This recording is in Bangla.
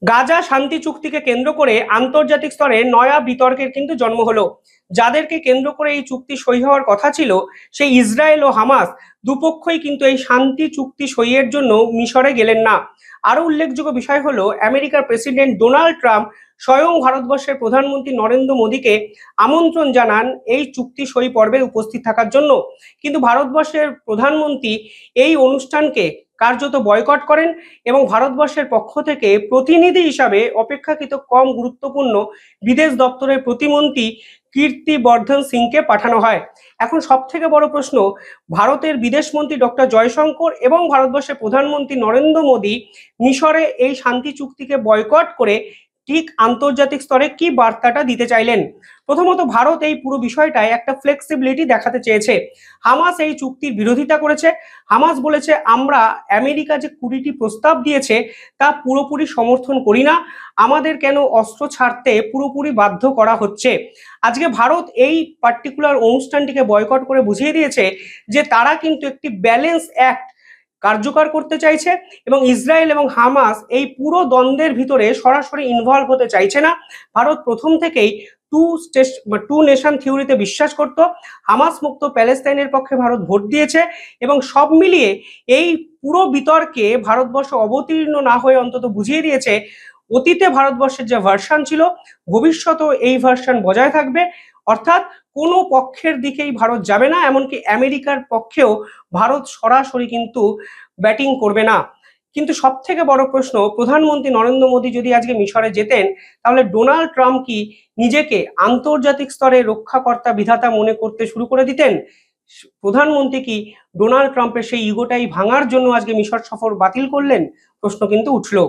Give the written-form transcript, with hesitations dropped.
গাজা শান্তি চুক্তিকে কেন্দ্র করে আন্তর্জাতিক স্তরে নয়া বিতর্কের কিন্তু জন্ম হলো। যাদেরকে কেন্দ্র করে এই চুক্তি সই হওয়ার কথা ছিল, সেই ইসরায়েল ও হামাস দুপক্ষই কিন্তু এই শান্তি চুক্তি সইয়ের জন্য মিশরে গেলেন না। আরো উল্লেখযোগ্য বিষয় হলো, আমেরিকার প্রেসিডেন্ট ডোনাল্ড ট্রাম্প স্বয়ং ভারতবর্ষের প্রধানমন্ত্রী নরেন্দ্র মোদীকে আমন্ত্রণ জানান এই চুক্তি সই পর্বে উপস্থিত থাকার জন্য। কিন্তু ভারতবর্ষের প্রধানমন্ত্রী এই অনুষ্ঠানকে কার্যত বয়কট করেন এবং ভারতবর্ষের পক্ষ থেকে প্রতিনিধি হিসাবে অপেক্ষাকৃত কম গুরুত্বপূর্ণ বিদেশ দপ্তরের প্রতিমন্ত্রী কীর্তি বর্ধন সিংকে পাঠানো হয়। এখন সব থেকে বড় প্রশ্ন, ভারতের বিদেশমন্ত্রী ডক্টর জয়শঙ্কর এবং ভারতবর্ষের প্রধানমন্ত্রী নরেন্দ্র মোদী মিশরে এই শান্তি চুক্তিকে বয়কট করে ঠিক আন্তর্জাতিক স্তরে কি বার্তাটা দিতে চাইলেন? প্রথমত, ভারত এই পুরো বিষয়টায় একটা ফ্লেক্সিবিলিটি দেখাতে চেয়েছে। হামাস এই চুক্তির বিরোধিতা করেছে। হামাস বলেছে, আমরা আমেরিকা যে 20টি প্রস্তাব দিয়েছে তা পুরোপুরি সমর্থন করি না, আমাদের কেন অস্ত্র ছাড়তে পুরোপুরি বাধ্য করা হচ্ছে। আজকে ভারত এই পার্টিকুলার অনুষ্ঠানটিকে বয়কট করে বুঝিয়ে দিয়েছে যে তারা কিন্তু একটি ব্যালেন্স অ্যাক্ট কার্যকর করতে চাইছে এবং ইসরায়েল এবং হামাস এই পুরো দ্বন্দ্বের ভিতরে সরাসরি ইনভলভ হতে চাইছে না। ভারত প্রথম থেকেই টু নেশন থিওরিতে বিশ্বাস করত। হামাস মুক্ত প্যালেস্তাইনের পক্ষে ভারত ভোট দিয়েছে এবং সব মিলিয়ে এই পুরো বিতর্কে ভারতবর্ষ অবতীর্ণ না হয়ে অন্তত বুঝিয়ে দিয়েছে, অতীতে ভারতবর্ষের যে ভার্সন ছিল, ভবিষ্যতেও এই ভার্সন বজায় থাকবে। অর্থাৎ কোনো পক্ষের দিকেই ভারত যাবে না, এমনকি আমেরিকার পক্ষেও ভারত সরাসরি কিন্তু ব্যাটিং করবে না। কিন্তু সব থেকে বড় প্রশ্ন, প্রধানমন্ত্রী নরেন্দ্র মোদী যদি আজকে মিশরে যেতেন, তাহলে ডোনাল্ড ট্রাম্প কি নিজেকে আন্তর্জাতিক স্তরে রক্ষাকর্তা বিধাতা মনে করতে শুরু করে দিতেন? প্রধানমন্ত্রী কি ডোনাল্ড ট্রাম্পের সেই ইগোটাই ভাঙার জন্য আজকে মিশর সফর বাতিল করলেন? প্রশ্ন কিন্তু উঠলো।